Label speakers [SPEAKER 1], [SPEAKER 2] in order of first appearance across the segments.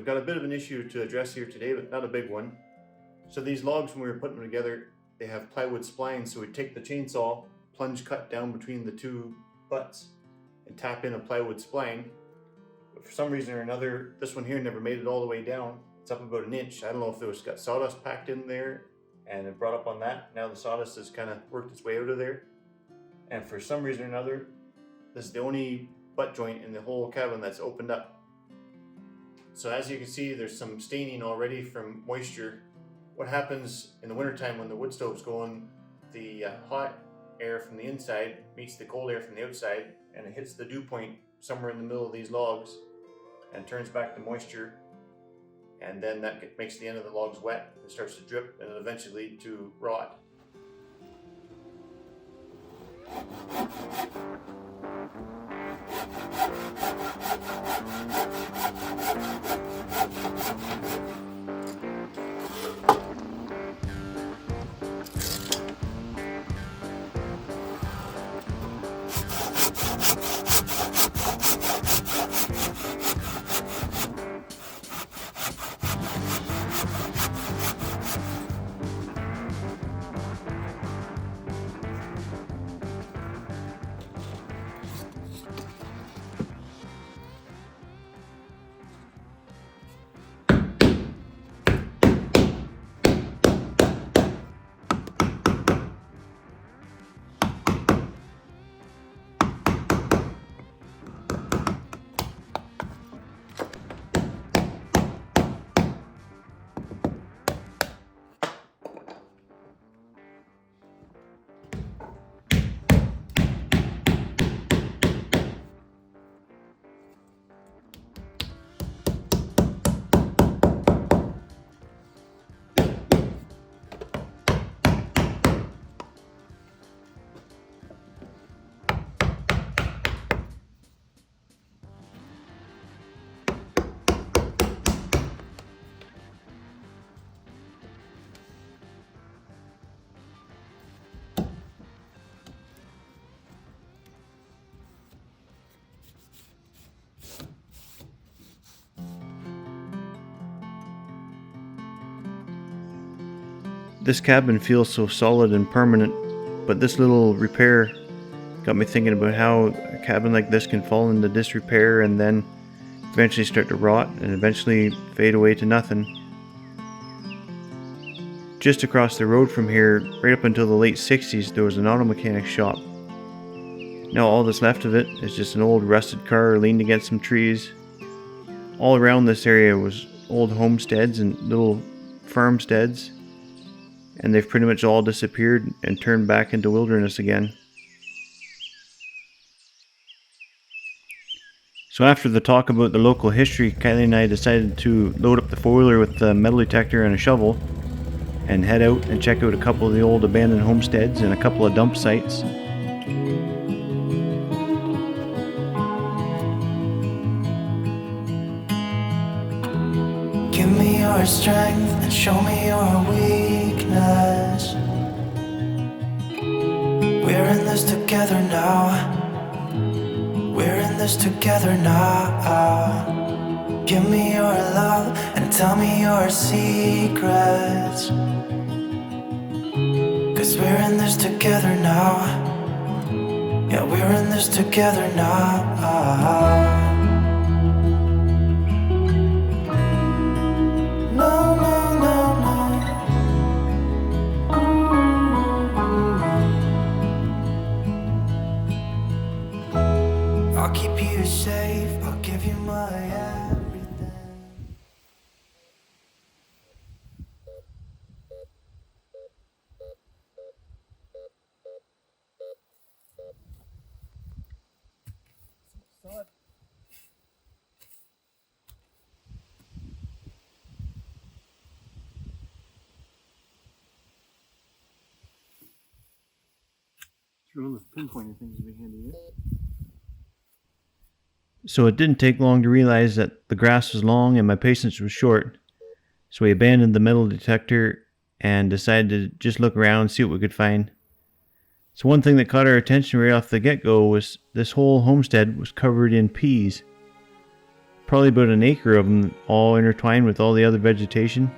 [SPEAKER 1] we've got a bit of an issue to address here today, but not a big one. So these logs, when we were putting them together, they have plywood splines, so we take the chainsaw, plunge cut down between the two butts, and tap in a plywood spline. But for some reason or another, this one here never made it all the way down. It's up about an inch. I don't know if it was got sawdust packed in there and it brought up on that. Now the sawdust has kind of worked its way out of there. And for some reason or another, this is the only butt joint in the whole cabin that's opened up. So as you can see, there's some staining already from moisture. What happens in the wintertime when the wood stove's going, the hot air from the inside meets the cold air from the outside, and it hits the dew point somewhere in the middle of these logs and turns back the moisture, and then that makes the end of the logs wet. It starts to drip and it'll eventually lead to rot. This cabin feels so solid and permanent, but this little repair got me thinking about how a cabin like this can fall into disrepair and then eventually start to rot and eventually fade away to nothing. Just across the road from here, right up until the late 60s, there was an auto mechanic shop. Now all that's left of it is just an old rusted car leaned against some trees. All around this area was old homesteads and little farmsteads, and they've pretty much all disappeared and turned back into wilderness again. So after the talk about the local history, Kylie and I decided to load up the four-wheeler with the metal detector and a shovel and head out and check out a couple of the old abandoned homesteads and a couple of dump sites.
[SPEAKER 2] Give me your strength and show me your weakness. We're in this together now. We're in this together now. Give me your love and tell me your secrets. 'Cause we're in this together now. Yeah, we're in this together now. I'll keep you safe, I'll give you my everything.
[SPEAKER 1] One of those pinpointer things would be handy.
[SPEAKER 3] So it didn't take long to realize that the grass was long and my patience was short. So we abandoned the metal detector and decided to just look around and see what we could find. So one thing that caught our attention right off the get-go was this whole homestead was covered in peas. Probably about an acre of them, all intertwined with all the other vegetation.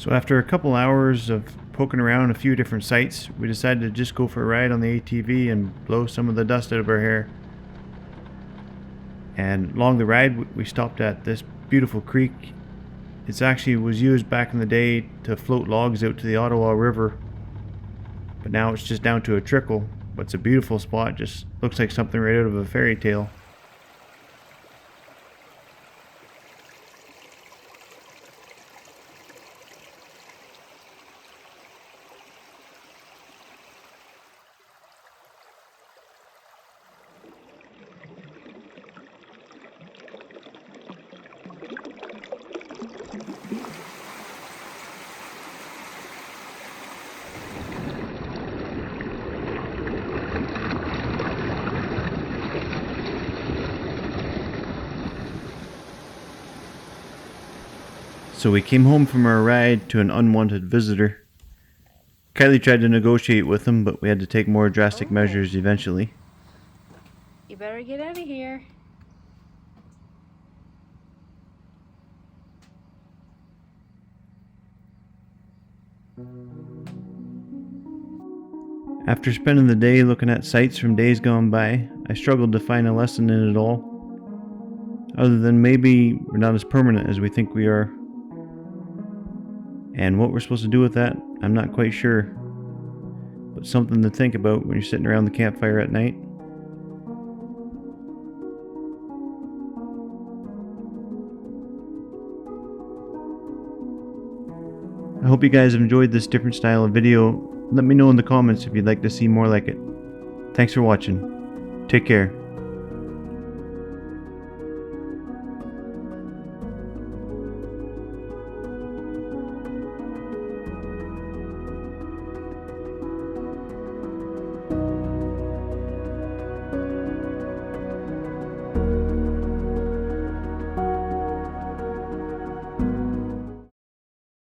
[SPEAKER 3] So after a couple hours of poking around a few different sites, we decided to just go for a ride on the ATV and blow some of the dust out of our hair. And along the ride, we stopped at this beautiful creek. It actually was used back in the day to float logs out to the Ottawa River. But now it's just down to a trickle. But it's a beautiful spot, just looks like something right out of a fairy tale. So we came home from our ride to an unwanted visitor. Kylie tried to negotiate with him, but we had to take more drastic measures eventually.
[SPEAKER 4] You better get out of here.
[SPEAKER 3] After spending the day looking at sights from days gone by, I struggled to find a lesson in it all. Other than maybe we're not as permanent as we think we are. And what we're supposed to do with that, I'm not quite sure. But something to think about when you're sitting around the campfire at night. I hope you guys have enjoyed this different style of video. Let me know in the comments if you'd like to see more like it. Thanks for watching. Take care.